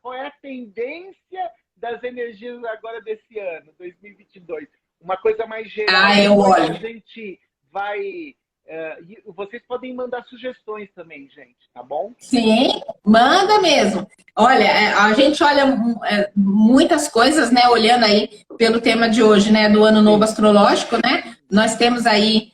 Qual é a tendência das energias agora desse ano, 2022? Uma coisa mais geral. Eu olho. A gente vai... vocês podem mandar sugestões também, gente, tá bom? Sim, manda mesmo. Olha, a gente olha muitas coisas, né? Olhando aí pelo tema de hoje, né? Do Ano Novo Astrológico, né? Nós temos aí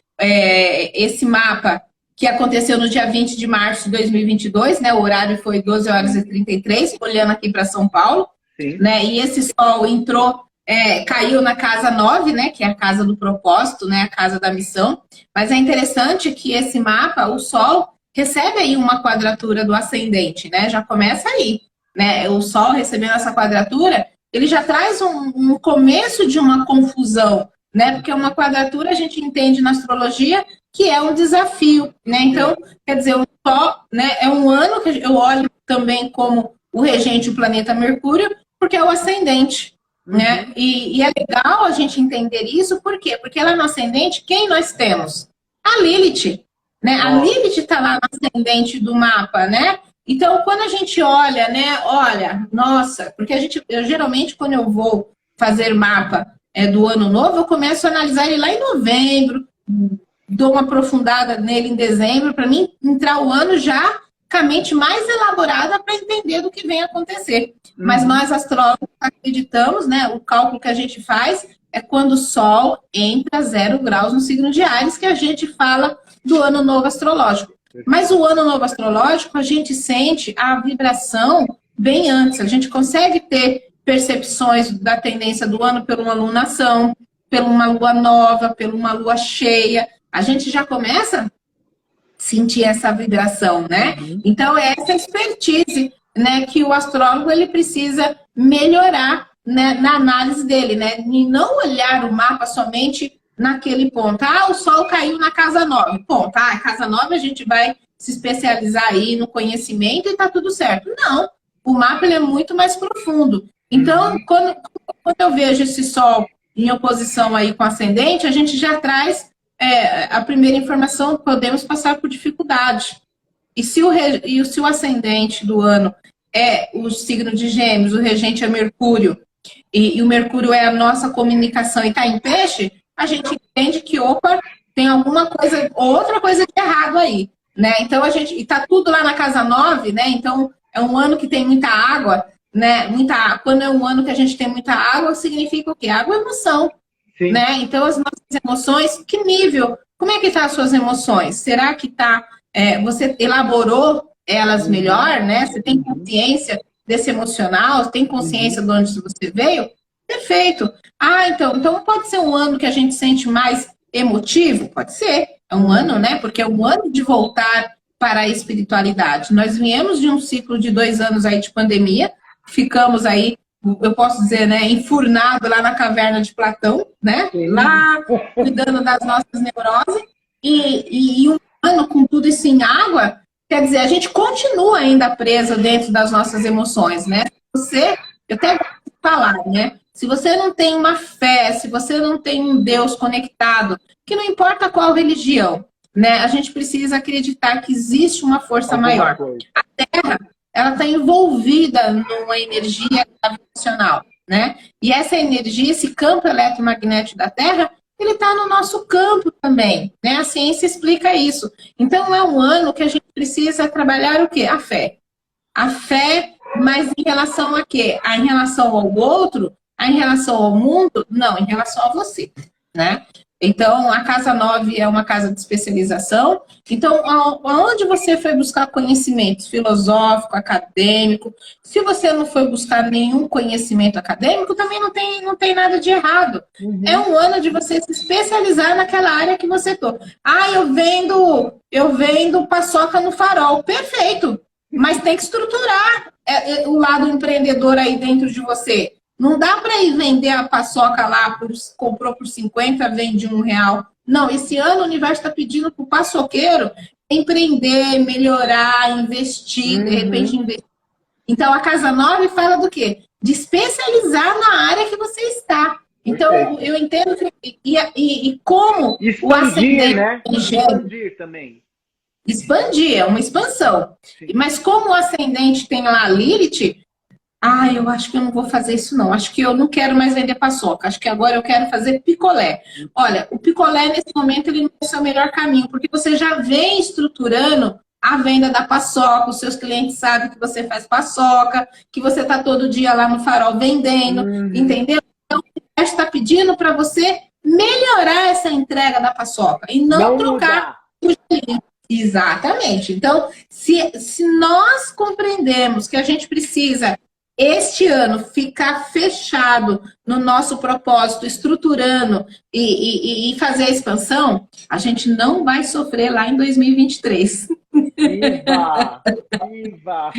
esse mapa que aconteceu no dia 20 de março de 2022, né? O horário foi 12h33, olhando aqui para São Paulo. Sim. Né? E esse sol entrou, caiu na casa 9, né? Que é a casa do propósito, né? A casa da missão. Mas é interessante que esse mapa, o sol, recebe aí uma quadratura do ascendente, né? Já começa aí, né? O sol recebendo essa quadratura, ele já traz um começo de uma confusão, né? Porque uma quadratura a gente entende na astrologia que é um desafio, né? Então, quer dizer, o sol, né, é um ano que eu olho também como o regente, o planeta Mercúrio, porque é o ascendente, né? E é legal a gente entender isso, por quê? Porque lá no ascendente, quem nós temos? A Lilith, né? A Lilith está lá no ascendente do mapa, né? Então, quando a gente olha, né? Olha, nossa, porque eu geralmente, quando eu vou fazer mapa do ano novo, eu começo a analisar ele lá em novembro, dou uma aprofundada nele em dezembro, para mim entrar o ano já com a mente mais elaborada para entender do que vem acontecer. Mas nós, astrólogos, acreditamos, né? O cálculo que a gente faz é quando o Sol entra 0 graus no signo de Áries, que a gente fala do Ano Novo Astrológico. Mas o Ano Novo Astrológico, a gente sente a vibração bem antes. A gente consegue ter percepções da tendência do ano por uma lunação, por uma lua nova, por uma lua cheia. A gente já começa a sentir essa vibração, né? Então, é essa expertise, né, que o astrólogo ele precisa melhorar, né, na análise dele, né? E não olhar o mapa somente naquele ponto. O sol caiu na casa 9. Ponto. A casa 9 a gente vai se especializar aí no conhecimento e tá tudo certo. Não. O mapa ele é muito mais profundo. Então, quando eu vejo esse sol em oposição aí com o ascendente, a gente já traz a primeira informação, podemos passar por dificuldade. E se o ascendente do ano é o signo de Gêmeos, o regente é Mercúrio, e o Mercúrio é a nossa comunicação e está em peixe, a gente entende que, opa, tem alguma coisa, outra coisa de errado aí, né? Então, e tá tudo lá na casa 9, né? Então, é um ano que tem muita água, né? Quando é um ano que a gente tem muita água, significa o quê? Água é emoção, né? Então, as nossas emoções, que nível? Como é que tá as suas emoções? Será que você elaborou elas melhor, né? Você tem consciência desse emocional? Tem consciência de onde você veio? Perfeito. Então pode ser um ano que a gente sente mais emotivo? Pode ser. É um ano, né? Porque é um ano de voltar para a espiritualidade. Nós viemos de um ciclo de 2 anos aí de pandemia, ficamos aí, eu posso dizer, né, enfurnado lá na caverna de Platão, né? Lá cuidando das nossas neuroses. E um ano com tudo isso em água, quer dizer, a gente continua ainda preso dentro das nossas emoções, né? Eu até vou falar, né? Se você não tem uma fé, se você não tem um Deus conectado, que não importa qual religião, né? A gente precisa acreditar que existe uma força maior. A Terra, ela está envolvida numa energia gravitacional, né? E essa energia, esse campo eletromagnético da Terra, ele está no nosso campo também, né? A ciência explica isso. Então, é um ano que a gente precisa trabalhar o quê? A fé. A fé, mas em relação a quê? Em relação ao outro? Em relação ao mundo? Não, em relação a você, né? Então, a casa 9 é uma casa de especialização. Então, aonde você foi buscar conhecimentos filosófico, acadêmico? Se você não foi buscar nenhum conhecimento acadêmico, também não tem nada de errado. É um ano de você se especializar naquela área que você está. Eu vendo paçoca no farol. Perfeito! Mas tem que estruturar o lado empreendedor aí dentro de você. Não dá para ir vender a paçoca lá, comprou por 50, vende R$1. Não, esse ano o universo está pedindo para o paçoqueiro empreender, melhorar, investir, de repente investir. Então, a Casa 9 fala do quê? De especializar na área que você está. Então, eu entendo que... E como expandir, o ascendente... né? Expandir também. Expandir, é uma expansão. Sim. Mas como o ascendente tem lá a Lilith, eu acho que eu não vou fazer isso não. Acho que eu não quero mais vender paçoca. Acho que agora eu quero fazer picolé. Olha, o picolé, nesse momento, ele não é o seu melhor caminho, porque você já vem estruturando a venda da paçoca, os seus clientes sabem que você faz paçoca, que você está todo dia lá no farol vendendo, entendeu? Então, o está pedindo para você melhorar essa entrega da paçoca e não trocar o gelinho. Exatamente. Então, se nós compreendemos que a gente precisa, este ano, ficar fechado no nosso propósito, estruturando e fazer a expansão, a gente não vai sofrer lá em 2023. Viva! Viva!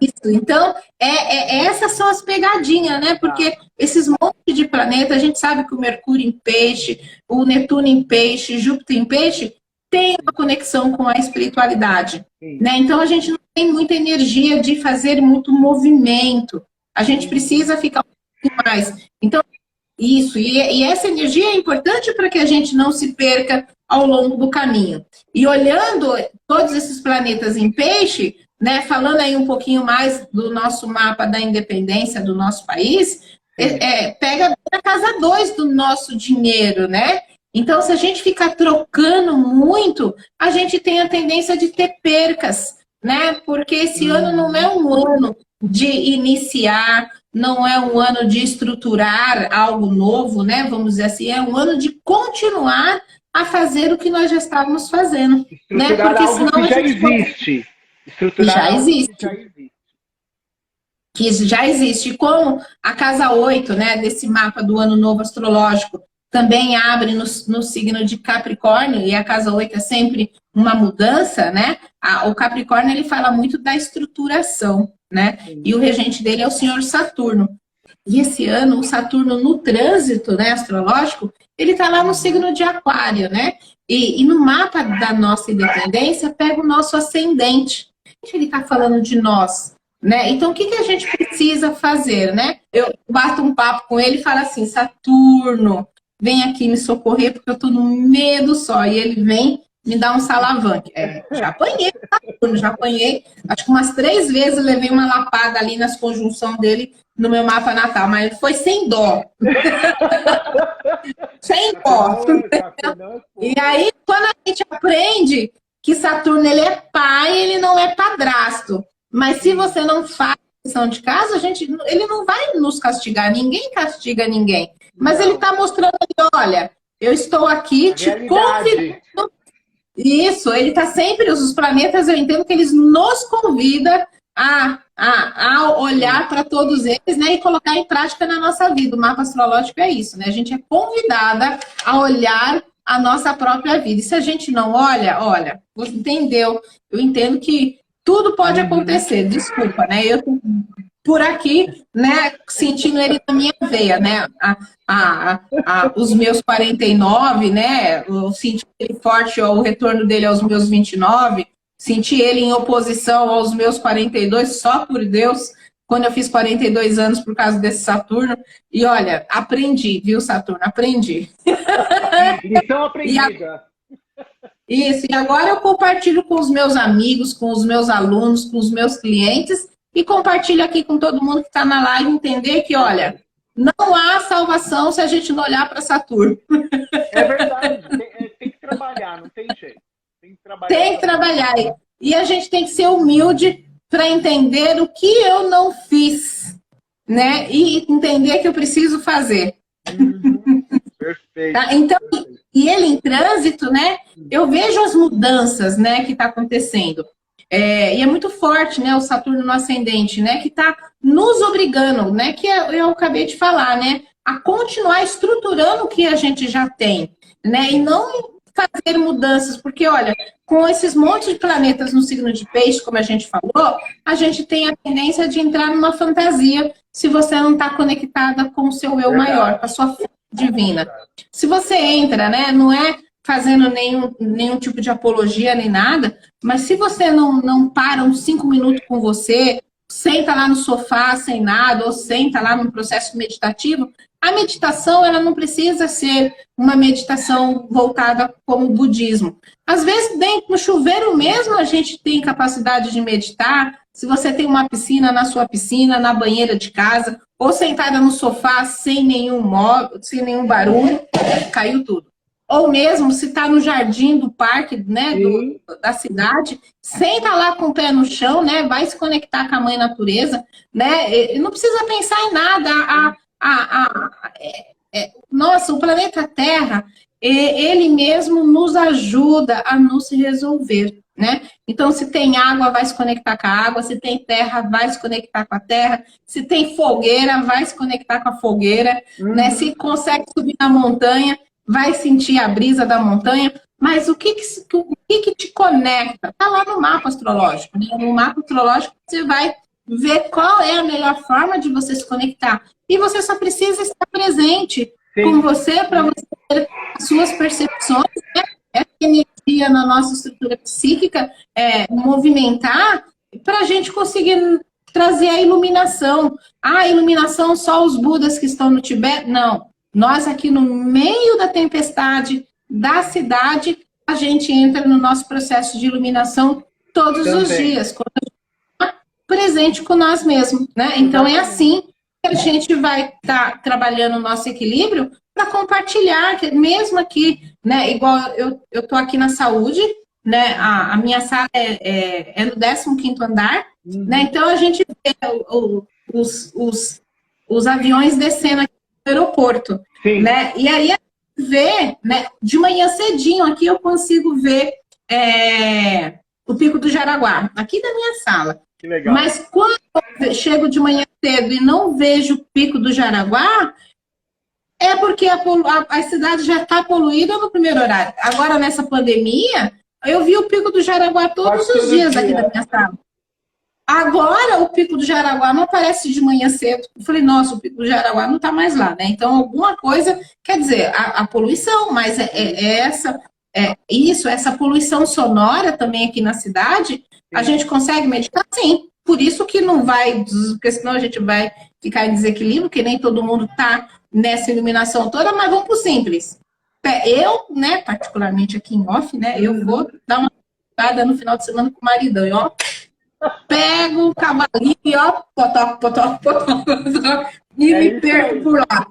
Isso. Então, essas são as pegadinhas, né? Porque esses montes de planeta, a gente sabe que o Mercúrio em peixe, o Netuno em peixe, Júpiter em peixe, tem uma conexão com a espiritualidade, né? Então, a gente não tem muita energia de fazer muito movimento. A gente precisa ficar um pouquinho mais. Então, isso. E essa energia é importante para que a gente não se perca ao longo do caminho. E olhando todos esses planetas em peixe, né, falando aí um pouquinho mais do nosso mapa da independência do nosso país, pega a casa 2 do nosso dinheiro, né? Então, se a gente ficar trocando muito, a gente tem a tendência de ter percas, né? Porque esse ano não é um ano de iniciar, não é um ano de estruturar algo novo, né? Vamos dizer assim, é um ano de continuar a fazer o que nós já estávamos fazendo, né? Porque senão que já existe. Já existe. Que já existe. Como a casa 8, né, desse mapa do ano novo astrológico, também abre no signo de Capricórnio, e a casa 8 é sempre uma mudança, né? O Capricórnio, ele fala muito da estruturação, né? E o regente dele é o senhor Saturno. E esse ano, o Saturno no trânsito, né, astrológico, ele está lá no signo de Aquário, né? E no mapa da nossa independência, pega o nosso ascendente. Ele está falando de nós, né? Então, o que a gente precisa fazer, né? Eu bato um papo com ele e falo assim, Saturno, vem aqui me socorrer porque eu estou no medo só. E ele vem me dar um salavanque. Já apanhei, Saturno, já apanhei. Acho que umas 3 vezes levei uma lapada ali nas conjunções dele no meu mapa natal, mas foi sem dó. Sem dó. E aí, quando a gente aprende que Saturno, ele é pai, ele não é padrasto. Mas se você não faz lição de casa, ele não vai nos castigar. Ninguém castiga ninguém. Mas ele está mostrando ali, olha, eu estou aqui te convidando. Isso, ele está sempre, os planetas, eu entendo que eles nos convidam a olhar para todos eles, né, e colocar em prática na nossa vida. O mapa astrológico é isso, né? A gente é convidada a olhar a nossa própria vida. E se a gente não olha, você entendeu? Eu entendo que tudo pode acontecer, desculpa, né? Eu tô por aqui, né, sentindo ele na minha veia, né? Os meus 49, né? Eu senti ele forte, o retorno dele aos meus 29, senti ele em oposição aos meus 42, só por Deus, quando eu fiz 42 anos por causa desse Saturno. E olha, aprendi, viu, Saturno? Aprendi. Lição aprendida. Isso, e agora eu compartilho com os meus amigos, com os meus alunos, com os meus clientes, e compartilho aqui com todo mundo que está na live, entender que, olha, não há salvação se a gente não olhar para Saturno. É verdade, tem que trabalhar, não tem jeito. Tem que trabalhar. E a gente tem que ser humilde para entender o que eu não fiz, né? E entender que eu preciso fazer. Perfeito. Tá? Então, e ele em trânsito, né? Eu vejo as mudanças, né, que está acontecendo. E é muito forte, né, o Saturno no ascendente, né, que está nos obrigando, né, que eu acabei de falar, né, a continuar estruturando o que a gente já tem, né, e não fazer mudanças, porque, olha, com esses montes de planetas no signo de peixe, como a gente falou, a gente tem a tendência de entrar numa fantasia se você não está conectada com o seu eu maior, com a sua força divina. Se você entra, né, não é fazendo nenhum tipo de apologia nem nada, mas se você não para uns 5 minutos com você, senta lá no sofá sem nada, ou senta lá num processo meditativo. A meditação, ela não precisa ser uma meditação voltada como o budismo. Às vezes, dentro do chuveiro mesmo, a gente tem capacidade de meditar. Se você tem uma piscina na sua piscina, na banheira de casa, ou sentada no sofá sem nenhum móvel, sem nenhum barulho, caiu tudo. Ou mesmo se está no jardim do parque, né, da cidade, senta lá com o pé no chão, né, vai se conectar com a mãe natureza, né, e não precisa pensar em nada. Nossa, o planeta Terra, ele mesmo nos ajuda a nos resolver, né? Então, se tem água, vai se conectar com a água, se tem terra, vai se conectar com a terra, se tem fogueira, vai se conectar com a fogueira, né? Se consegue subir na montanha, vai sentir a brisa da montanha, mas o que te conecta? Está lá no mapa astrológico, né? No mapa astrológico você vai ver qual é a melhor forma de você se conectar. E você só precisa estar presente com você para você ter as suas percepções, né? Essa energia na nossa estrutura psíquica movimentar para a gente conseguir trazer a iluminação. A iluminação só os Budas que estão no Tibete? Não. Nós aqui no meio da tempestade da cidade, a gente entra no nosso processo de iluminação todos os dias, quando a gente está presente com nós mesmos, né? Então é assim que a gente vai estar trabalhando o nosso equilíbrio para compartilhar, que mesmo aqui, né? Igual eu estou aqui na saúde, né? A minha sala é no 15º andar, né? Então a gente vê os aviões descendo aqui no aeroporto, né? E aí a gente vê, né? De manhã cedinho aqui eu consigo ver o Pico do Jaraguá, aqui da minha sala. Que legal. Mas quando eu chego de manhã cedo e não vejo o Pico do Jaraguá, é porque a cidade já está poluída no primeiro horário. Agora, nessa pandemia, eu vi o Pico do Jaraguá todos os dias aqui da minha sala. Agora, o Pico do Jaraguá não aparece de manhã cedo. Eu falei, nossa, o Pico do Jaraguá não está mais lá, né? Então, alguma coisa, quer dizer, a poluição, mas essa poluição sonora também aqui na cidade, a gente consegue meditar? Sim. Por isso que não vai, porque senão a gente vai ficar em desequilíbrio, que nem todo mundo está nessa iluminação toda, mas vamos para o simples. Eu, né, particularmente aqui em off, né, eu vou dar uma olhada no final de semana com o maridão, e ó, pego o cavalinho e ó, potó, e me perco por lá.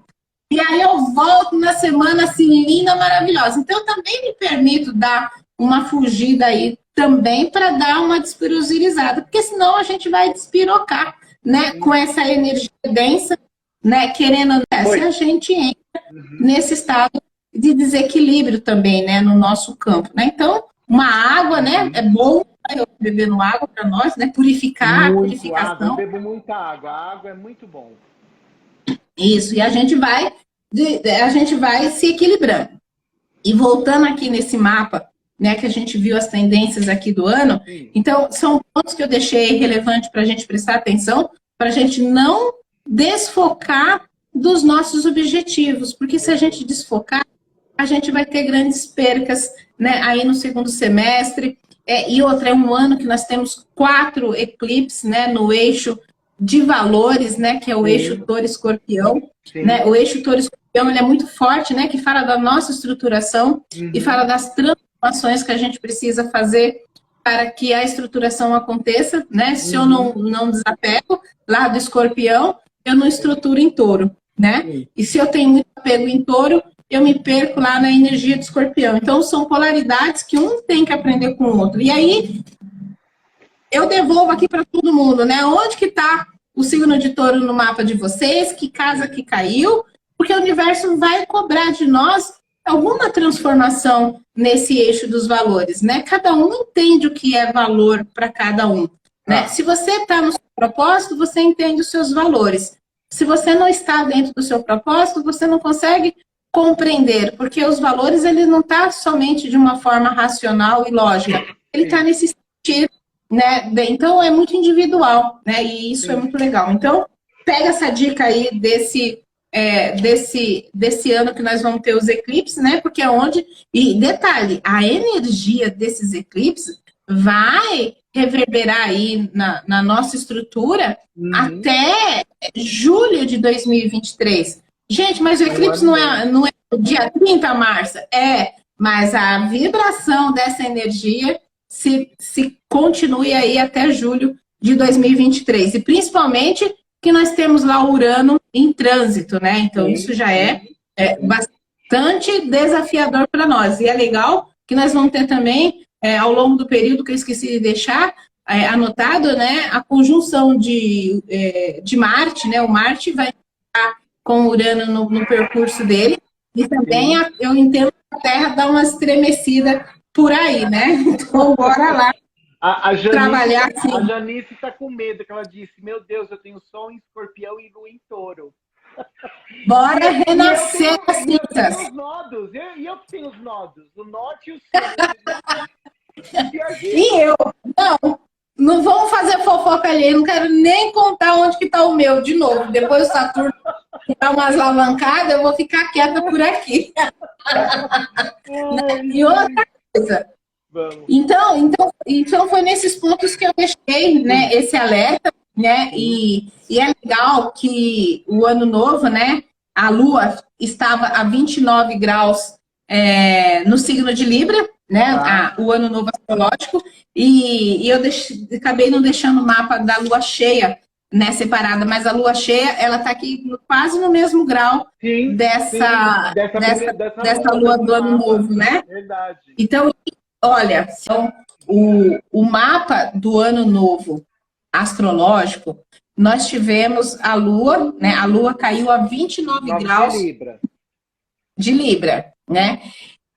E aí eu volto na semana assim, linda, maravilhosa. Então eu também me permito dar uma fugida aí também para dar uma despirosilizada, porque senão a gente vai despirocar, né, com essa energia densa, né, querendo, né, se a gente entra nesse estado de desequilíbrio também, né, no nosso campo, né? Então, uma água, né, é bom eu bebendo água para nós, né, purificar, a purificação. Eu bebo muita água, a água é muito bom. Isso, e a gente vai se equilibrando. E voltando aqui nesse mapa, né, que a gente viu as tendências aqui do ano, então são pontos que eu deixei relevante para a gente prestar atenção, para a gente não desfocar dos nossos objetivos, porque se a gente desfocar, a gente vai ter grandes percas, né, aí no segundo semestre, e outra, é um ano que nós temos 4 eclipses, né, no eixo de valores, né, que é o eixo Touro-Escorpião, né, o eixo Touro-Escorpião, ele é muito forte, né, que fala da nossa estruturação e fala das transformações que a gente precisa fazer para que a estruturação aconteça, né, se eu não desapego lá do Escorpião, eu não estruturo em Touro, né, e se eu tenho muito apego em Touro, eu me perco lá na energia do Escorpião. Então, são polaridades que um tem que aprender com o outro. E aí, eu devolvo aqui para todo mundo, né? Onde que está o signo de Touro no mapa de vocês? Que casa que caiu? Porque o universo vai cobrar de nós alguma transformação nesse eixo dos valores, né? Cada um entende o que é valor para cada um, né? Se você está no seu propósito, você entende os seus valores. Se você não está dentro do seu propósito, você não consegue compreender, porque os valores, eles não estão somente de uma forma racional e lógica, ele está nesse sentido, né? Então, é muito individual, né? E isso é muito legal. Então, pega essa dica aí desse ano que nós vamos ter os eclipses, né? Porque é onde... E detalhe, a energia desses eclipses vai reverberar aí na nossa estrutura até julho de 2023. Gente, mas o eclipse não é no dia 30, Márcia? Mas a vibração dessa energia se continue aí até julho de 2023. E principalmente que nós temos lá o Urano em trânsito, né? Então isso já é bastante desafiador para nós. E é legal que nós vamos ter também, ao longo do período, que eu esqueci de deixar anotado, né? A conjunção de Marte, né? O Marte vai estar com o Urano no percurso dele. E também eu entendo que a Terra dá uma estremecida por aí, né? Então, bora lá. A Janice, trabalhar assim. A Janice está com medo, que ela disse, meu Deus, eu tenho Sol em Escorpião e Lua em Touro. Bora renascer as cinzas. Eu tenho os nodos, e eu que tenho os nodos, o norte e o sul. E eu? Não vamos fazer fofoca ali, eu não quero nem contar onde que está o meu de novo. Depois o Saturno dá umas alavancadas, eu vou ficar quieta por aqui. E outra coisa. Então foi nesses pontos que eu deixei, né, esse alerta, né, e é legal que o ano novo, né, a Lua estava a 29 graus no signo de Libra, né, o ano novo astrológico, e eu acabei não deixando o mapa da Lua cheia, né, separada, mas a Lua cheia, ela está aqui quase no mesmo grau dessa Lua do ano novo, né? Verdade. Então, olha, o mapa do ano novo astrológico, nós tivemos a Lua, né? A Lua caiu a 29 graus de Libra, né?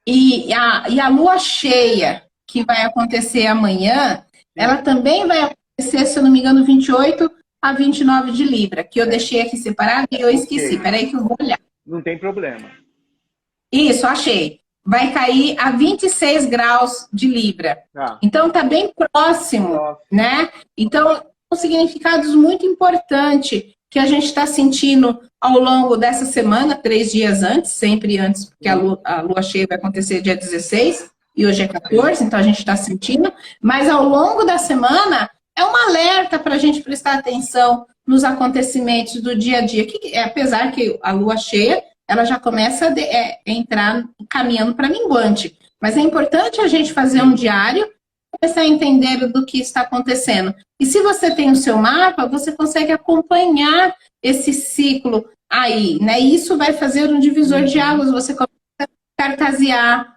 E a Lua cheia, que vai acontecer amanhã, ela também vai acontecer, se eu não me engano, 28 a 29 de Libra, que eu deixei aqui separado e eu esqueci. Peraí que eu vou olhar. Não tem problema. Isso, achei. Vai cair a 26 graus de Libra. Então, está bem próximo, né? Então, são significados muito importantes que a gente está sentindo ao longo dessa semana, 3 dias antes, sempre antes, porque a lua cheia vai acontecer dia 16, e hoje é 14, então a gente está sentindo. Mas ao longo da semana, é um alerta para a gente prestar atenção nos acontecimentos do dia a dia, apesar que a lua cheia, ela já começa a entrar caminhando para minguante. Mas é importante a gente fazer um diário, começar a entender do que está acontecendo. E se você tem o seu mapa, você consegue acompanhar esse ciclo aí, né? E isso vai fazer um divisor de águas, você começa a cartasear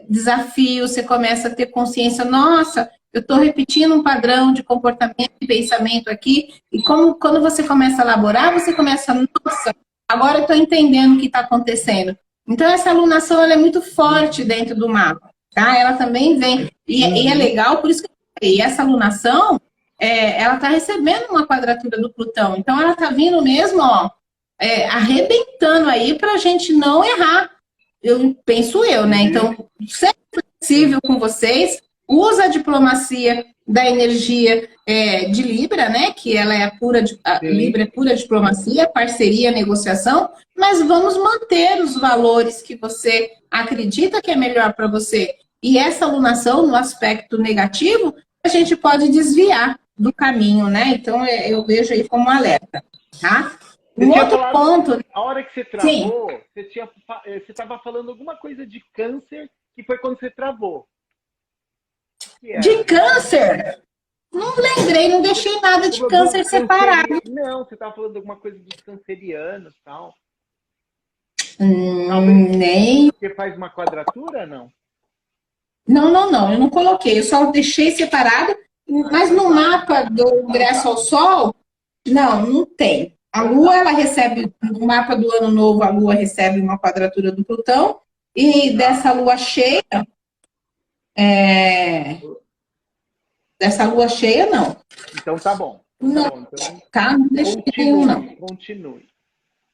desafios, você começa a ter consciência, nossa, eu estou repetindo um padrão de comportamento e pensamento aqui, e quando você começa a elaborar, você começa, nossa, agora eu estou entendendo o que está acontecendo. Então, essa alunação ela é muito forte dentro do mapa, tá? Ela também vem, e é legal, por isso que eu falei, essa alunação, ela está recebendo uma quadratura do Plutão, então ela está vindo mesmo, ó, arrebentando aí para a gente não errar, penso eu, né? Então, ser flexível com vocês, usa a diplomacia da energia de Libra, né? Que ela é Libra é pura diplomacia, parceria, negociação, mas vamos manter os valores que você acredita que é melhor para você. E essa alunação, no aspecto negativo, a gente pode desviar do caminho, né? Então, eu vejo aí como um alerta, tá? Um outro ponto... A hora que você travou, você estava falando alguma coisa de câncer, que foi quando você travou. De câncer? Não lembrei, não deixei nada de câncer separado. Não, você estava falando alguma coisa dos cancerianos e tal. Nem... Você faz uma quadratura, não? Não, eu não coloquei, eu só deixei separado, mas no mapa do ingresso ao Sol, não tem. A Lua, ela recebe, no mapa do Ano Novo, a Lua recebe uma quadratura do Plutão, e dessa Lua cheia, dessa Lua cheia, não. Então tá bom. Não, não deixei nenhum, não. Continue.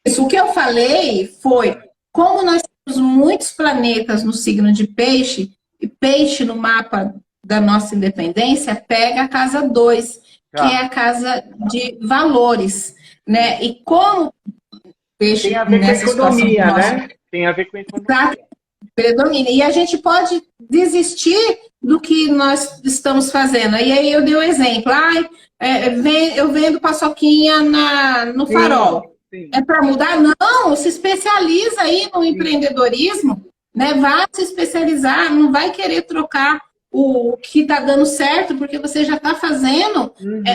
Isso, o que eu falei foi, como nós temos muitos planetas no signo de Peixe, e Peixe no mapa da nossa independência pega a casa 2, que é a casa de valores, né? E como Peixe... Tem a ver com a economia, né? Tem a ver com a economia. Predomina. E a gente pode desistir do que nós estamos fazendo. E aí eu dei o exemplo, eu vendo paçoquinha no farol. Sim. É para mudar? Não, se especializa aí no empreendedorismo, né? Vai se especializar, não vai querer trocar o que está dando certo, porque você já está fazendo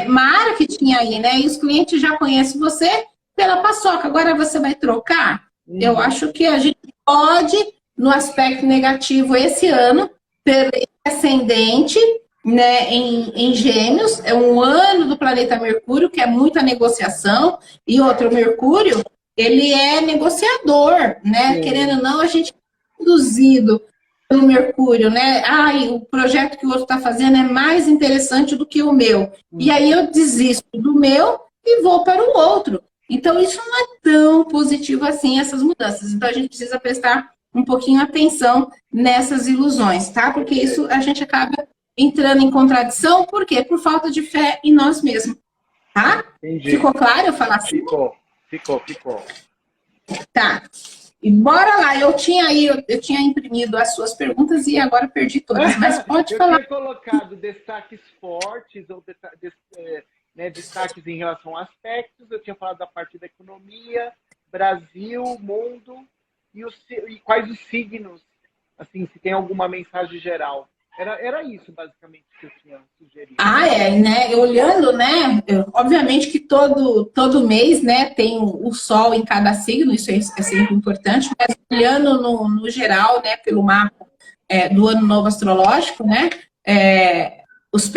marketing aí, né? E os clientes já conhecem você pela paçoca. Agora você vai trocar? Eu acho que a gente pode, no aspecto negativo, esse ano, ter ascendente, né, em Gêmeos, é um ano do planeta Mercúrio, que é muita negociação, e outro, Mercúrio, ele é negociador, né? Querendo ou não, a gente é induzido pelo Mercúrio, né? O projeto que o outro está fazendo é mais interessante do que o meu. E aí eu desisto do meu e vou para o outro. Então, isso não é tão positivo assim, essas mudanças. Então, a gente precisa prestar um pouquinho atenção nessas ilusões, tá? Porque isso a gente acaba entrando em contradição, por quê? Por falta de fé em nós mesmos, tá? Entendi. Ficou claro eu falar assim? Ficou. Tá. E bora lá, eu tinha imprimido as suas perguntas e agora perdi todas, mas pode falar. Eu tinha colocado destaques fortes, ou destaques em relação a aspectos, eu tinha falado da parte da economia, Brasil, mundo, e quais os signos, assim, se tem alguma mensagem geral. Era isso, basicamente, que eu tinha sugerido. Né? Olhando, né? Obviamente que todo mês, né, tem o Sol em cada signo, isso é sempre importante, mas olhando no geral, né, pelo mapa do Ano Novo Astrológico, né, os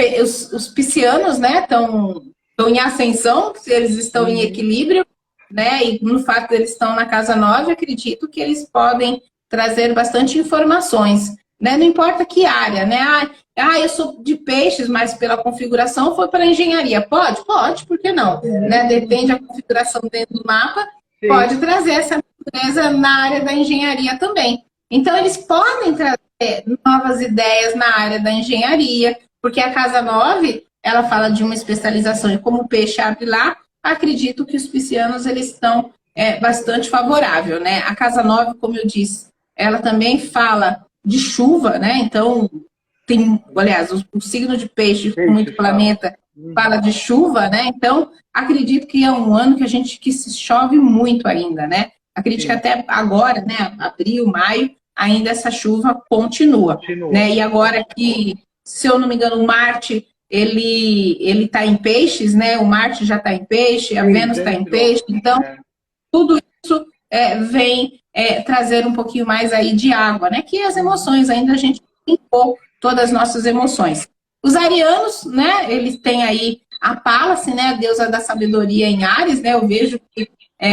piscianos, né, estão em ascensão, eles estão em equilíbrio, né, e no fato de eles estão na casa 9, acredito que eles podem trazer bastante informações. Né? Não importa que área, né? Eu sou de peixes, mas pela configuração foi para engenharia. Pode, por que não? Né? Depende da configuração dentro do mapa, pode trazer essa natureza na área da engenharia também. Então, eles podem trazer novas ideias na área da engenharia, porque a casa 9, ela fala de uma especialização, e como o peixe abre lá, acredito que os piscianos, eles estão bastante favorável, né? A casa 9, como eu disse, ela também fala de chuva, né? Então, aliás, o signo de peixe, com muito planeta, fala de chuva, né? Então, acredito que é um ano que se chove muito ainda, né? Acredito que até agora, né? Abril, maio, ainda essa chuva continua. Né? E agora que, se eu não me engano, o Marte, ele tá em peixes, né? O Marte já está em peixe, a Vênus está em peixe, então, tudo isso vem trazer um pouquinho mais aí de água, né? Que as emoções, ainda a gente limpou todas as nossas emoções. Os arianos, né? Eles têm aí a Pallas, né? A deusa da sabedoria em Áries, né? Eu vejo que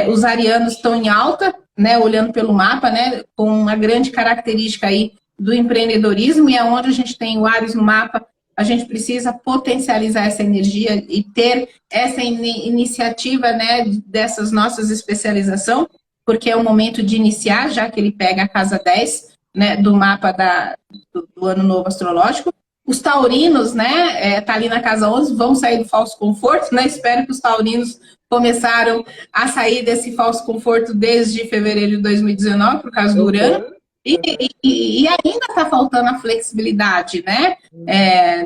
os arianos estão em alta, né? Olhando pelo mapa, né? Com uma grande característica aí do empreendedorismo, e aonde a gente tem o Áries no mapa, a gente precisa potencializar essa energia e ter essa iniciativa, né? Dessas nossas especializações, porque é o momento de iniciar, já que ele pega a casa 10, né, do mapa do Ano Novo Astrológico. Os taurinos, né, tá ali na casa 11, vão sair do falso conforto, né? Espero que os taurinos começaram a sair desse falso conforto desde fevereiro de 2019, por causa do Urano. E ainda está faltando a flexibilidade, né,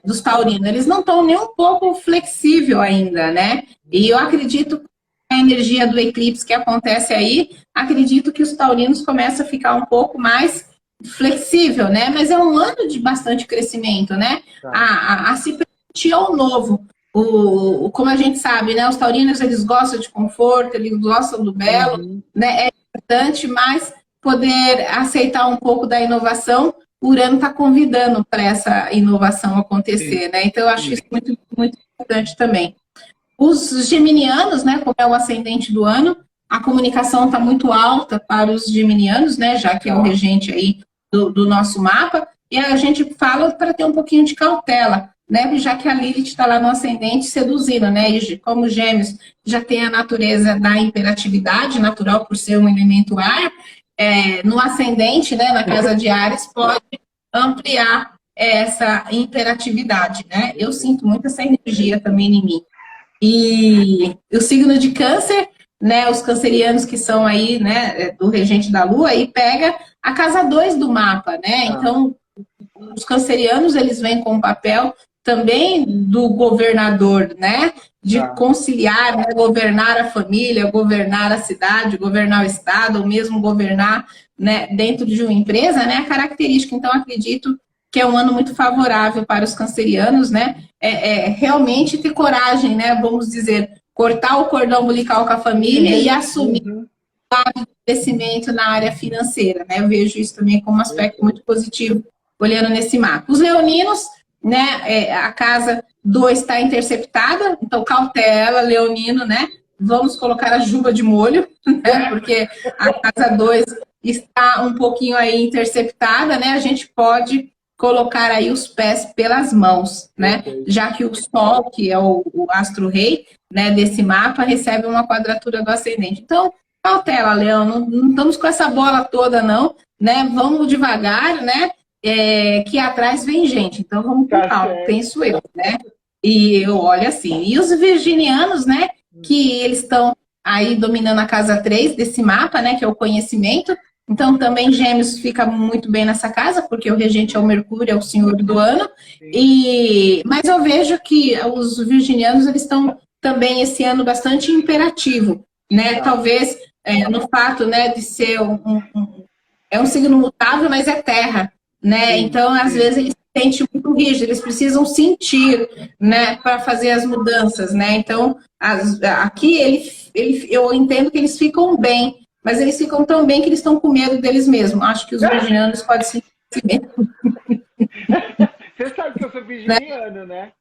dos taurinos. Eles não estão nem um pouco flexível ainda, né? E eu acredito que a energia do eclipse que acontece aí, acredito que os taurinos começam a ficar um pouco mais flexível, né? Mas é um ano de bastante crescimento, né? A se permitir ao novo. Como a gente sabe, né? Os taurinos, eles gostam de conforto, eles gostam do belo, né? É importante, mas poder aceitar um pouco da inovação, o Urano está convidando para essa inovação acontecer, né? Então, eu acho isso muito, muito importante também. Os geminianos, né, como é o ascendente do ano, a comunicação está muito alta para os geminianos, né, já que é o regente aí do nosso mapa, e a gente fala para ter um pouquinho de cautela, né, já que a Lilith está lá no ascendente seduzindo, né, e como Gêmeos já tem a natureza da imperatividade natural por ser um elemento ar, no ascendente, né, na casa de Áries, pode ampliar essa imperatividade, né, eu sinto muito essa energia também em mim. E o signo de Câncer, né, os cancerianos que são aí, né, do regente da Lua, aí pega a casa 2 do mapa, né, então os cancerianos, eles vêm com o papel também do governador, né? De conciliar, né? Governar a família, governar a cidade, governar o estado, ou mesmo governar, né, dentro de uma empresa, né? A característica. Então, acredito que é um ano muito favorável para os cancerianos, né? Realmente ter coragem, né? Vamos dizer, cortar o cordão umbilical com a família e assumir o crescimento na área financeira, né? Eu vejo isso também como um aspecto muito positivo, olhando nesse mapa. Os leoninos, né? A casa 2 está interceptada, então cautela, leonino, né? Vamos colocar a juba de molho, né? Porque a casa 2 está um pouquinho aí interceptada, né? A gente pode colocar aí os pés pelas mãos, né? Já que o Sol, que é o astro-rei, né, desse mapa, recebe uma quadratura do ascendente. Então, cautela, Leão, não estamos com essa bola toda, não, né? Vamos devagar, né? Que atrás vem gente. Então, vamos com calma, penso eu, né? E eu olho assim. E os virginianos, né? Que eles estão aí dominando a casa 3 desse mapa, né? Que é o conhecimento. Então, também Gêmeos fica muito bem nessa casa, porque o regente é o Mercúrio, é o senhor do ano. Mas eu vejo que os virginianos, eles estão também esse ano bastante imperativo, né? Talvez no fato, né, de ser é um signo mutável, mas é terra, né? Então, às vezes, eles se sentem muito rígidos, eles precisam sentir, né, para fazer as mudanças, né? Então, aqui eu entendo que eles ficam bem, mas eles ficam tão bem que eles estão com medo deles mesmos. Acho que os virginianos podem sentir mesmo. Você sabe que eu sou virginiano, né?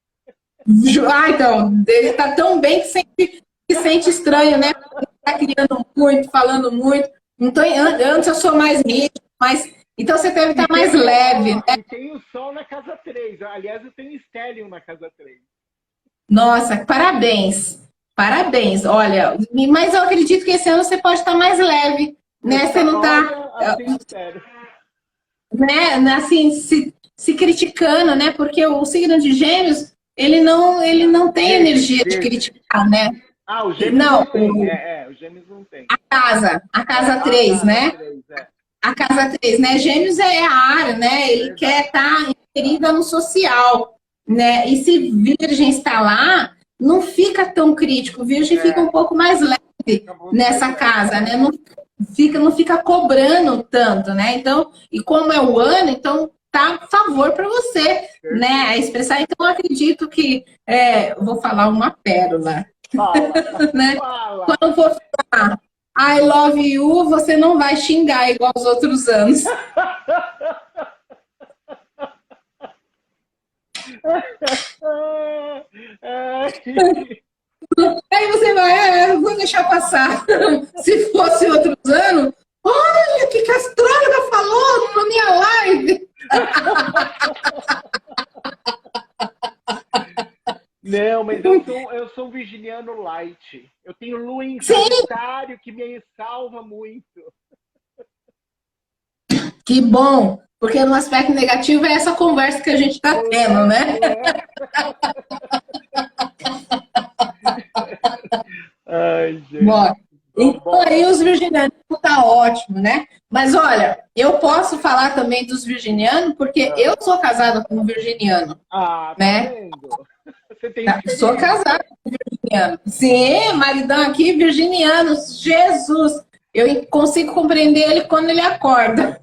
Então, ele está tão bem que sente estranho, né? Está criando muito, falando muito. Então, antes eu sou mais rígido, então você deve estar mais leve, né? E tem o Sol na casa 3. Aliás, eu tenho Stellium na casa 3. Nossa, parabéns. Parabéns. Olha, mas eu acredito que esse ano você pode estar mais leve, né? Você não está, né? Assim, se criticando, né? Porque o signo de Gêmeos, ele não tem energia de criticar, né? O Gêmeos não tem. O Gêmeos não tem. A casa 3, né? 3, A casa 3, né? Gêmeos é a área, né? Ele quer estar inserida no social, né? E se Virgem está lá, não fica tão crítico. Virgem fica um pouco mais leve nessa casa, né? Não fica cobrando tanto, né? Então, e como é o ano, então tá a favor para você, né? A expressar. Então, eu acredito que vou falar uma pérola. Né? Quando eu for falar I love you, você não vai xingar igual os outros anos. Aí você vai, vou deixar passar. Se fosse outros anos, olha, o que a astróloga falou na minha live. Não, mas eu sou um virginiano light. Eu tenho lua em Sagitário que me salva muito. Que bom, porque no aspecto negativo é essa conversa que a gente está tendo, né? Ai, gente. Bom, então aí os virginianos tá ótimo, né? Mas olha, eu posso falar também dos virginianos, porque eu sou casada com um virginiano. Né? Tá vendo? Você tem Sou casada com virginiano. Sim, maridão aqui, virginiano. Jesus! Eu consigo compreender ele quando ele acorda.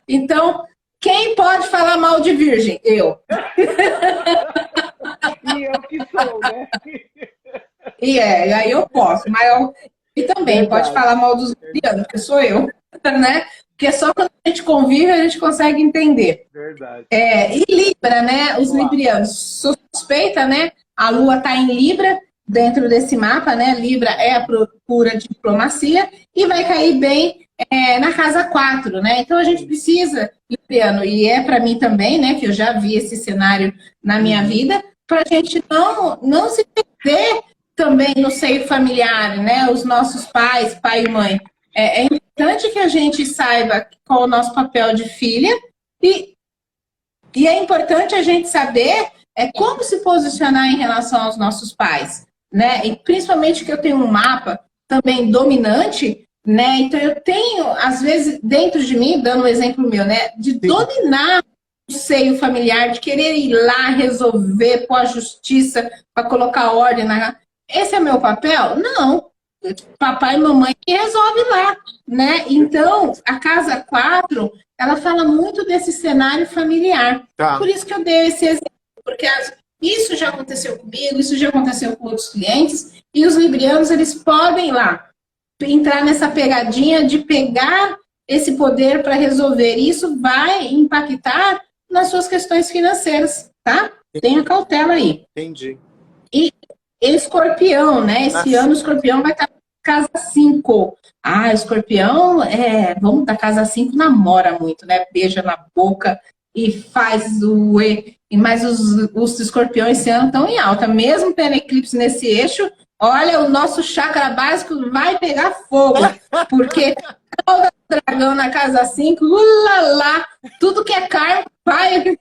Então, quem pode falar mal de virgem? Eu. E eu que sou, né? E aí eu posso, mas e também pode falar mal dos librianos, porque sou eu, né? Porque só quando a gente convive a gente consegue entender. Verdade. E Libra, né? Os librianos, suspeita, né? A Lua está em Libra, dentro desse mapa, né? Libra é a pura diplomacia e vai cair bem na casa 4, né? Então a gente precisa, libriano, e para mim também, né? Que eu já vi esse cenário na minha vida, para a gente não se perder também no seio familiar, né? Os nossos pais, pai e mãe. É importante que a gente saiba qual é o nosso papel de filha e é importante a gente saber como se posicionar em relação aos nossos pais, né? E principalmente que eu tenho um mapa também dominante, né? Então eu tenho, às vezes, dentro de mim, dando um exemplo meu, né? De dominar o seio familiar, de querer ir lá resolver, pôr a justiça para colocar ordem na... Esse é meu papel? Não. Papai e mamãe que resolve lá, né? Então, a casa 4, ela fala muito desse cenário familiar. Tá. Por isso que eu dei esse exemplo, porque isso já aconteceu comigo, isso já aconteceu com outros clientes, e os librianos, eles podem lá entrar nessa pegadinha de pegar esse poder para resolver. Isso vai impactar nas suas questões financeiras, tá? Tenha cautela aí. Entendi. E Escorpião, né? Esse ano o Escorpião vai estar na casa 5. Ah, Escorpião, vamos da casa 5, namora muito, né? Beija na boca e faz o... Mas os escorpiões esse ano estão em alta. Mesmo tendo eclipse nesse eixo, olha, o nosso chakra básico vai pegar fogo. Porque o dragão na casa 5, ulala, tudo que é karma vai...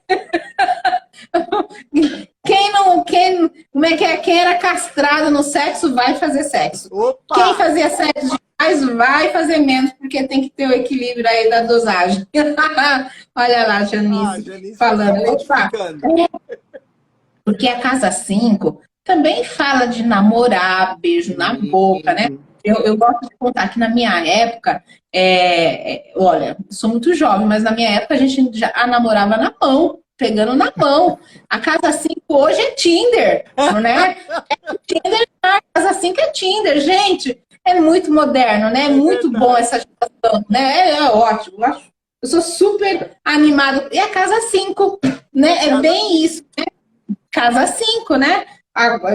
Quem era castrado no sexo vai fazer sexo. Opa! Quem fazia sexo demais vai fazer menos, porque tem que ter o equilíbrio aí da dosagem. Olha lá, Janice falando. Opa. Porque a casa 5 também fala de namorar, beijo na boca, né? Eu gosto de contar que na minha época, olha, sou muito jovem, mas na minha época a gente já namorava na mão, pegando na mão. A casa 5 hoje é Tinder, né? Tinder, a casa 5 é Tinder, gente. É muito moderno, né? É muito bom essa geração, né? É ótimo. Eu sou super animado. E a casa 5, né? É bem isso, né? Casa 5, né?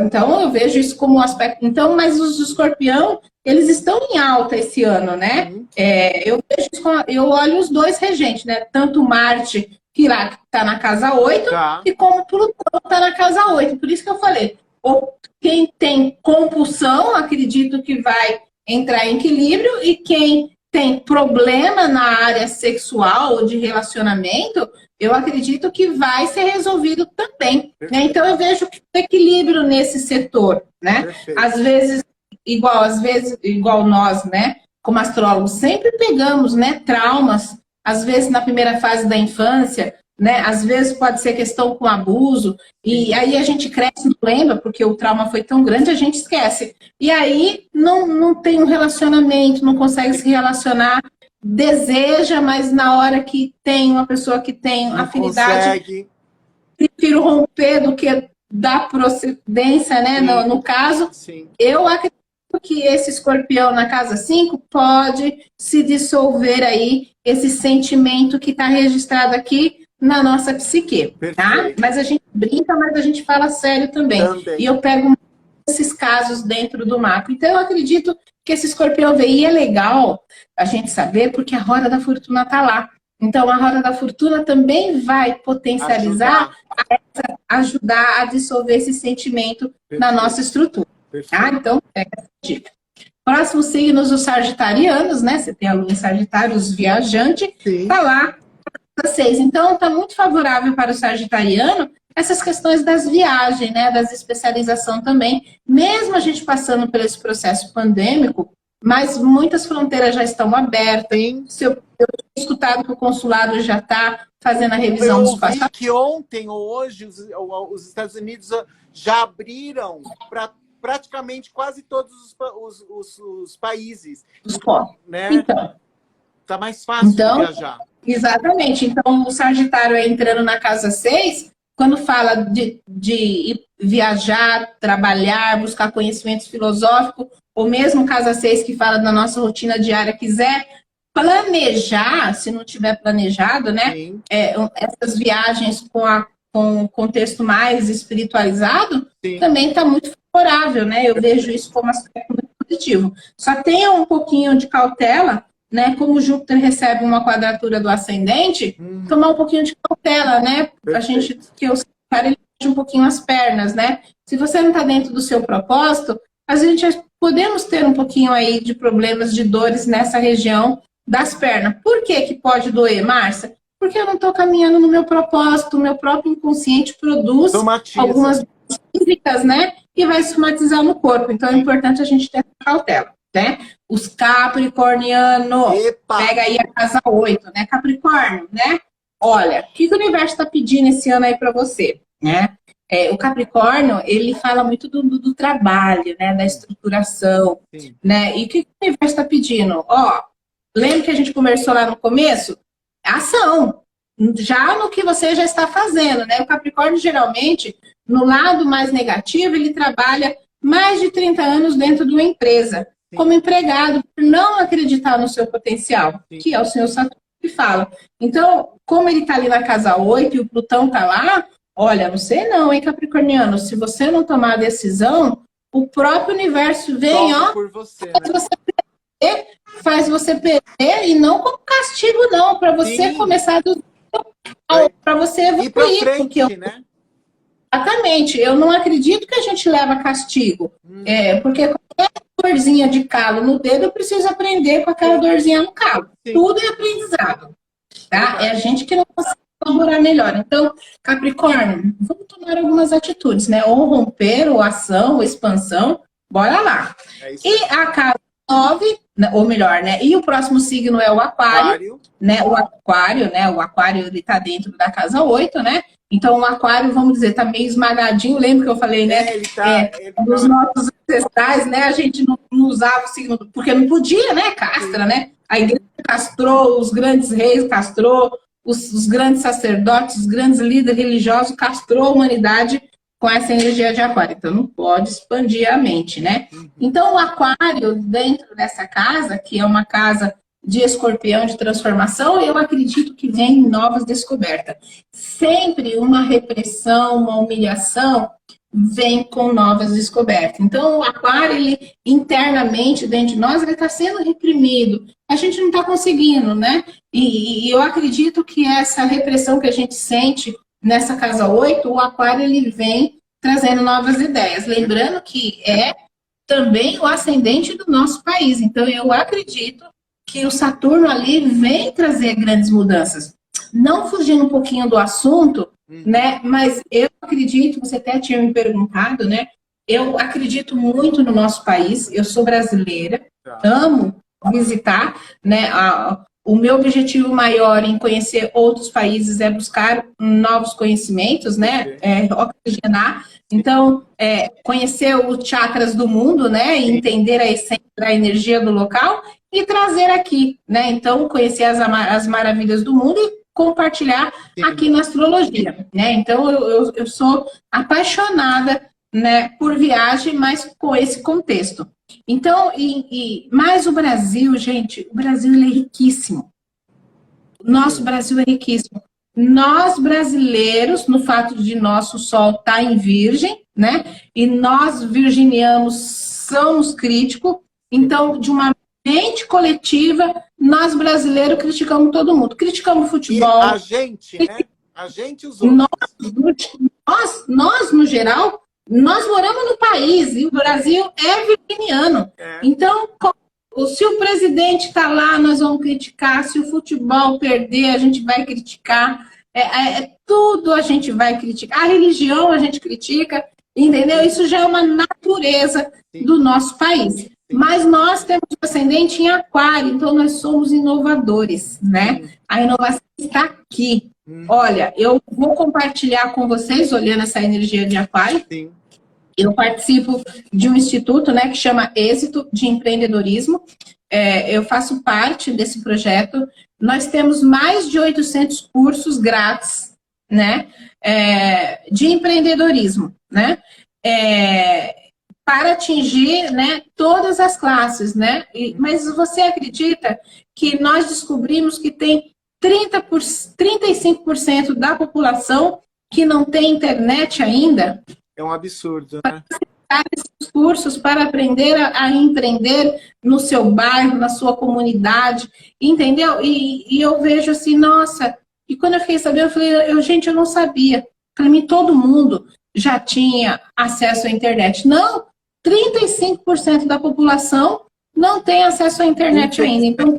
Então, eu vejo isso como um aspecto... Então, mas os escorpião, eles estão em alta esse ano, né? Eu vejo isso eu olho os dois regentes, né? Tanto Marte, que lá está na casa 8, e como Plutão está na casa 8. Por isso que eu falei, quem tem compulsão, acredito que vai entrar em equilíbrio, e quem tem problema na área sexual ou de relacionamento, eu acredito que vai ser resolvido também. Né? Então, eu vejo que tem equilíbrio nesse setor. Né? Às vezes, igual nós, né, como astrólogos, sempre pegamos, né, traumas, às vezes na primeira fase da infância, né, às vezes pode ser questão com abuso, e aí a gente cresce, não lembra, porque o trauma foi tão grande, a gente esquece. E aí não tem um relacionamento, não consegue se relacionar, deseja, mas na hora que tem uma pessoa que tem não afinidade, consegue. Prefiro romper do que dar procedência, né, no caso. Sim. Eu acredito que esse escorpião na casa 5 pode se dissolver aí, esse sentimento que está registrado aqui na nossa psique, tá? Mas a gente brinca, mas a gente fala sério também. E eu pego esses casos dentro do mapa. Então, eu acredito que esse escorpião veio. E é legal a gente saber, porque a roda da fortuna está lá. Então, a roda da fortuna também vai potencializar, ajudar a dissolver esse sentimento na nossa estrutura. Tá? Então, pega essa dica. Próximo signos, os sagitarianos, né? Você tem a lua em Sagitário, os viajantes, tá lá. 6. Então, está muito favorável para o sagitariano essas questões das viagens, né, das especialização também, mesmo a gente passando por esse processo pandêmico, mas muitas fronteiras já estão abertas. Eu tenho escutado que o consulado já está fazendo a revisão dos passaportes. Eu vi que ontem ou hoje os Estados Unidos já abriram para praticamente quase todos os países. Né? Então, tá mais fácil de viajar. Exatamente. Então, o Sagitário entrando na casa 6, quando fala de viajar, trabalhar, buscar conhecimentos filosóficos, ou mesmo casa 6 que fala da nossa rotina diária, quiser planejar, se não tiver planejado, né? Essas viagens com um contexto mais espiritualizado, também está muito favorável, né? Eu vejo isso como um aspecto muito positivo. Só tenha um pouquinho de cautela, né, como Júpiter recebe uma quadratura do ascendente, tomar um pouquinho de cautela, né? A gente, que o Sagitário, ele puxa um pouquinho as pernas, né? Se você não está dentro do seu propósito, a gente podemos ter um pouquinho aí de problemas, de dores nessa região das pernas. Por que que pode doer, Márcia? Porque eu não estou caminhando no meu propósito, o meu próprio inconsciente produz algumas físicas, né? E vai somatizar no corpo. Então é importante a gente ter cautela. né? Os capricornianos, pega aí a casa 8, né? Capricórnio, né? Olha, o que o universo está pedindo esse ano aí para você, né? O Capricórnio, ele fala muito do trabalho, né? Da estruturação, né? E o que o universo está pedindo? Ó, lembra que a gente conversou lá no começo? Ação, já no que você já está fazendo, né? O Capricórnio, geralmente, no lado mais negativo, ele trabalha mais de 30 anos dentro de uma empresa, como empregado, por não acreditar no seu potencial, que é o senhor Saturno que fala. Então, como ele está ali na casa 8 e o Plutão está lá, olha, não sei não, hein, Capricorniano, se você não tomar a decisão, o próprio universo vem, ó, por você, né? Faz você perder, e não como castigo, não, para você começar do para você evoluir, porque né? Exatamente, eu não acredito que a gente leva castigo, porque qualquer dorzinha de calo no dedo, eu preciso aprender com aquela dorzinha no calo. Tudo é aprendizado, tá? É a gente que não consegue elaborar melhor. Então, Capricórnio, vamos tomar algumas atitudes, né? Ou romper, ou ação, ou expansão, bora lá. E a casa 9, ou melhor, né? E o próximo signo é o Aquário, né? O Aquário, ele tá dentro da casa 8, né? Então, o Aquário, vamos dizer, tá meio esmagadinho. Lembra que eu falei, né? Dos nossos ancestrais, né? A gente não usava o signo, porque não podia, né? Castra, né? A igreja castrou, os grandes reis castrou, os grandes sacerdotes, os grandes líderes religiosos castrou a humanidade com essa energia de Aquário. Então, não pode expandir a mente, né? Então, o Aquário, dentro dessa casa, que é uma casa de escorpião, de transformação, eu acredito que vem novas descobertas. Sempre uma repressão, uma humilhação, vem com novas descobertas. Então, o Aquário, ele, internamente, dentro de nós, ele está sendo reprimido. A gente não está conseguindo, né? E eu acredito que essa repressão que a gente sente nessa casa 8, o Aquário, ele vem trazendo novas ideias. Lembrando que é também o ascendente do nosso país. Então, eu acredito que o Saturno ali vem trazer grandes mudanças. Não fugindo um pouquinho do assunto, né? Mas eu acredito, você até tinha me perguntado, né? Eu acredito muito no nosso país, eu sou brasileira, amo visitar, né? O meu objetivo maior em conhecer outros países é buscar novos conhecimentos, né? Oxigenar. Então, conhecer os chakras do mundo, né? E entender a essência da energia do local e trazer aqui, né? Então, conhecer as maravilhas do mundo e compartilhar aqui na astrologia, né? Então, eu sou apaixonada, né, por viagem, mas com esse contexto. Então, mas o Brasil, gente, o Brasil ele é riquíssimo. Nosso Brasil é riquíssimo. Nós, brasileiros, no fato de nosso Sol estar em Virgem, né? E nós, virginianos, somos críticos. Então, de uma mente coletiva, nós, brasileiros, criticamos todo mundo. Criticamos futebol. E a gente, né? A gente e os outros. Nós, no geral, nós moramos no país e o Brasil é virginiano. Então, se o presidente está lá, nós vamos criticar. Se o futebol perder, a gente vai criticar. Tudo a gente vai criticar. A religião a gente critica, entendeu? Isso já é uma natureza do nosso país. Mas nós temos ascendente em Aquário, então nós somos inovadores, né? A inovação está aqui. Olha, eu vou compartilhar com vocês, olhando essa energia de Aquário. Eu participo de um instituto, né, que chama Êxito de Empreendedorismo. Eu faço parte desse projeto. Nós temos mais de 800 cursos grátis, né, de empreendedorismo, né, para atingir, né, todas as classes, né. Mas você acredita que nós descobrimos que tem 35% da população que não tem internet ainda? É um absurdo, né? Esses cursos para aprender a empreender no seu bairro, na sua comunidade, entendeu? E eu vejo assim, nossa, e quando eu fiquei sabendo, eu falei, gente, eu não sabia. Para mim, todo mundo já tinha acesso à internet. Não, 35% da população não tem acesso à internet ainda. Então,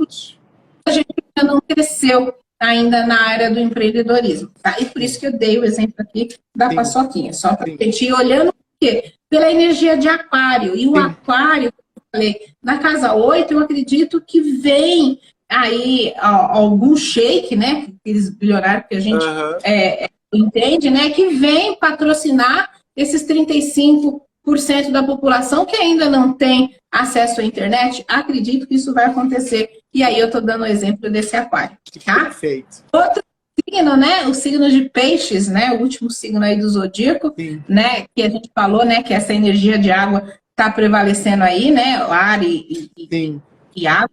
a gente ainda não cresceu ainda na área do empreendedorismo, tá? E por isso que eu dei o exemplo aqui da paçoquinha, só para a gente ir olhando o quê? Pela energia de Aquário. E o Aquário falei, na casa 8, eu acredito que vem aí algum shake, né? Aqueles bilionários que a gente entende, né? Que vem patrocinar esses 35% da população que ainda não tem acesso à internet. Acredito que isso vai acontecer. E aí eu estou dando o exemplo desse aquário. Tá? Perfeito. Outro signo, né? O signo de peixes, né? O último signo aí do zodíaco, né? Que a gente falou, né? Que essa energia de água está prevalecendo aí, né? O ar e água.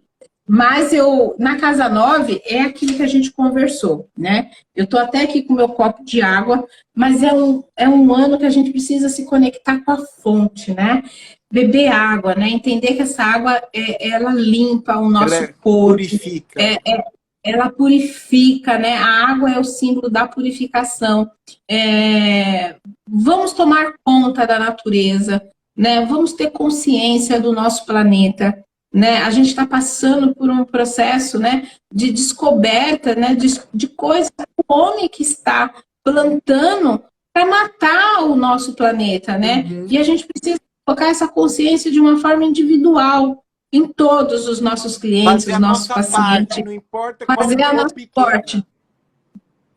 Mas na casa 9, é aquilo que a gente conversou, né? Eu estou até aqui com o meu copo de água, mas é um ano que a gente precisa se conectar com a fonte, né? Beber água, né? Entender que essa água, ela limpa o nosso corpo. Purifica. Ela purifica, né? A água é o símbolo da purificação. Vamos tomar conta da natureza, né? Vamos ter consciência do nosso planeta. Né? A gente está passando por um processo, né, de descoberta, né, de coisas que o homem que está plantando para matar o nosso planeta, né? E a gente precisa colocar essa consciência de uma forma individual em todos os nossos clientes, os nossos pacientes. Parte, não importa fazer a nossa parte.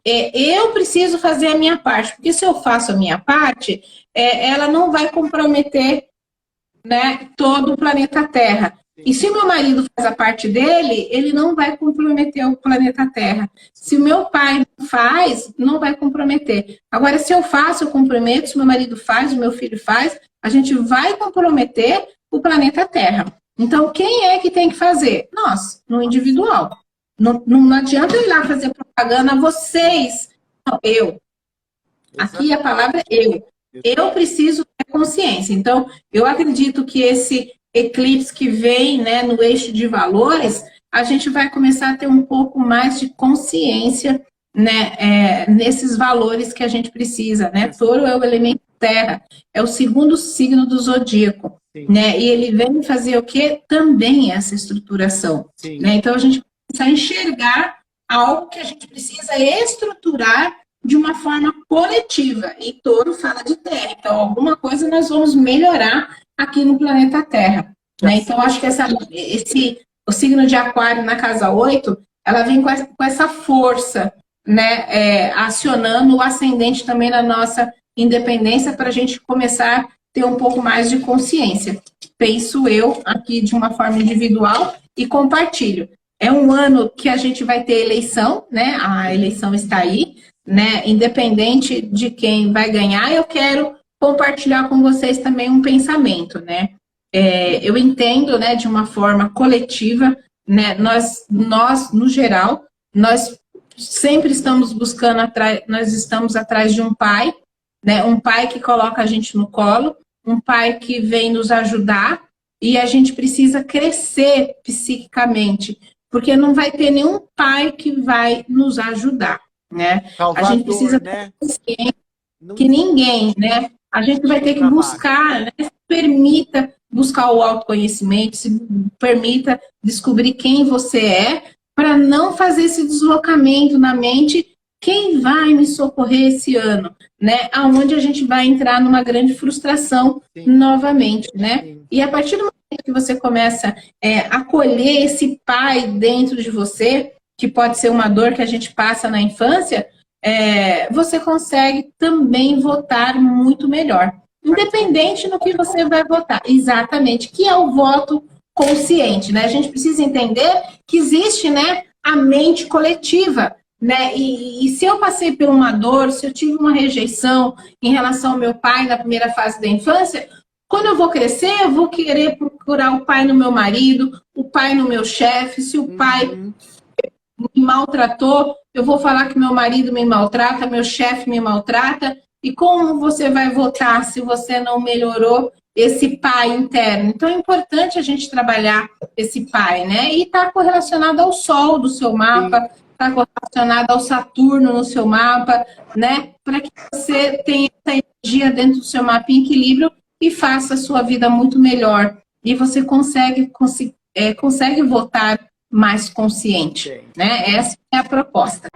Eu preciso fazer a minha parte, porque se eu faço a minha parte, ela não vai comprometer, né, todo o planeta Terra. E se o meu marido faz a parte dele, ele não vai comprometer o planeta Terra. Se o meu pai faz, não vai comprometer. Agora, se eu faço, eu comprometo. Se o meu marido faz, o meu filho faz, a gente vai comprometer o planeta Terra. Então, quem é que tem que fazer? Nós, no individual. Não adianta eu ir lá fazer propaganda a vocês. Não, eu. Aqui a palavra é eu. Eu preciso ter consciência. Então, eu acredito que esse eclipse que vem, né, no eixo de valores, a gente vai começar a ter um pouco mais de consciência, né, nesses valores que a gente precisa, né? Touro é o elemento terra, é o segundo signo do zodíaco, né? E ele vem fazer o quê? Também essa estruturação, né? Então a gente precisa enxergar algo que a gente precisa estruturar de uma forma coletiva. E Touro fala de terra, então alguma coisa nós vamos melhorar aqui no planeta Terra, né? Então, acho que o signo de Aquário na casa 8, ela vem com essa força, né? Acionando o ascendente também na nossa independência para a gente começar a ter um pouco mais de consciência. Penso eu aqui de uma forma individual e compartilho. É um ano que a gente vai ter eleição, né? A eleição está aí, né? Independente de quem vai ganhar, eu quero compartilhar com vocês também um pensamento, né? Eu entendo, né, de uma forma coletiva, né? Nós, no geral, nós sempre estamos buscando nós estamos atrás de um pai, né? Um pai que coloca a gente no colo, um pai que vem nos ajudar, e a gente precisa crescer psiquicamente, porque não vai ter nenhum pai que vai nos ajudar, né? Salvador, a gente precisa ter consciência que ninguém, né? A gente vai ter que buscar, né? Se permita buscar o autoconhecimento, se permita descobrir quem você é, para não fazer esse deslocamento na mente, quem vai me socorrer esse ano, né? Aonde a gente vai entrar numa grande frustração novamente, né? E a partir do momento que você começa a acolher esse pai dentro de você, que pode ser uma dor que a gente passa na infância, você consegue também votar muito melhor. Independente no que você vai votar. Exatamente, que é o voto consciente, né? A gente precisa entender que existe, né, a mente coletiva, né? E se eu passei por uma dor, se eu tive uma rejeição em relação ao meu pai na primeira fase da infância, quando eu vou crescer, eu vou querer procurar o pai no meu marido, o pai no meu chefe. Se o pai me maltratou, eu vou falar que meu marido me maltrata, meu chefe me maltrata. E como você vai votar se você não melhorou esse pai interno? Então é importante a gente trabalhar esse pai, né? E está correlacionado ao Sol do seu mapa, está correlacionado ao Saturno no seu mapa, né? Para que você tenha essa energia dentro do seu mapa em equilíbrio e faça a sua vida muito melhor. E você consegue votar mais consciente, né? Essa é a proposta.